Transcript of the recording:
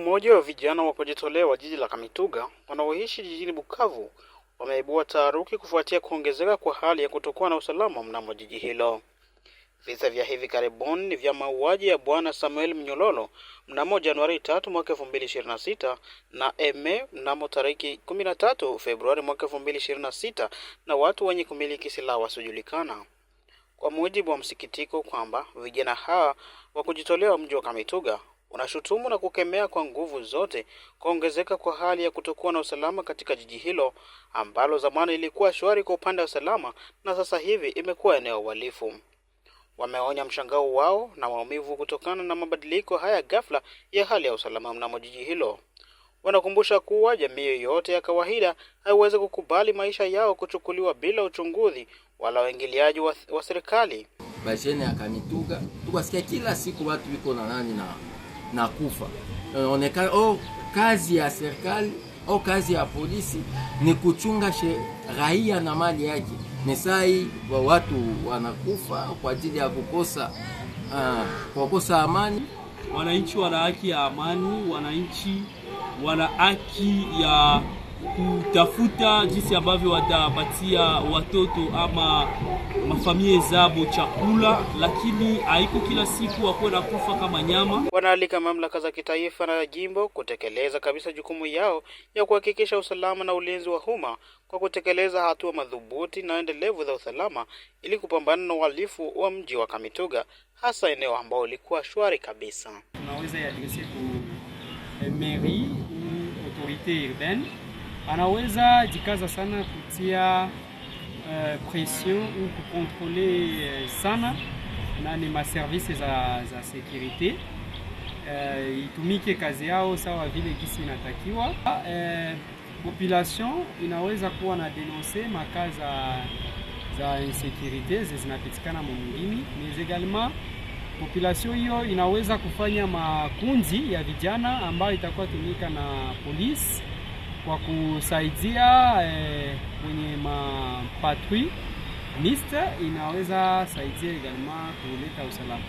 mmoja wa vijana wa kujitolea wa jiji la Kamituga wanaoishi jijini Bukavu wameibua taharuki kufuatia kuongezeka kwa hali ya kutokuwa na usalama mnamo jiji hilo. Visa vya hivi karibuni ni vya mauaji ya Bwana Samuel Mnyololo mnamo Januari 3 mwaka 2026 na Eme mnamo tariki 13 Februari mwaka 2026 na watu wenye kumiliki silaha wasiojulikana. Kwa mujibu wa msikitiko kwamba vijana hawa wa kujitolea wa mji wa Kamituga unashutumu na kukemea kwa nguvu zote kuongezeka kwa hali ya kutokuwa na usalama katika jiji hilo ambalo zamani ilikuwa shwari kwa upande wa usalama na sasa hivi imekuwa eneo uhalifu. Wameonya mshangao wao na maumivu kutokana na mabadiliko haya ghafla ya hali ya usalama mnamo jiji hilo. Wanakumbusha kuwa jamii yoyote ya kawaida haiwezi kukubali maisha yao kuchukuliwa bila uchunguzi wala uingiliaji wa serikali. Bajene ya Kamituga tukasikia kila siku watu wiko na nani na kufa. Inaonekana kazi ya serikali au kazi ya polisi ni kuchunga raia na mali yake. Mesai wa watu wanakufa kwa ajili ya kukosa amani. Wananchi wana haki ya amani, wananchi wana haki ya kutafuta jinsi ambavyo watapatia watoto ama mafamilia zao chakula, lakini haiko kila siku wako na kufa kama nyama. Wanaalika mamlaka za kitaifa na jimbo kutekeleza kabisa jukumu yao ya kuhakikisha usalama na ulinzi wa umma kwa kutekeleza hatua madhubuti na endelevu za usalama ili kupambana na uhalifu wa mji wa Kamituga, hasa eneo ambao lilikuwa shwari kabisa. Tunaweza yadrese ku mairie ou autorité urbaine, anaweza jikaza sana kutia pression ou kukontrole sana na ni maservice za security itumike kazi yao sawa vile gisi inatakiwa. Population inaweza kuwa na denoncer makazi za insécurité zinapatikana mwingine, mais également population hiyo inaweza kufanya makundi ya vijana ambayo itakuwa tumika na polisi kwa kusaidia kwenye mapatrouille mixte, inaweza saidia également kuleta usalama.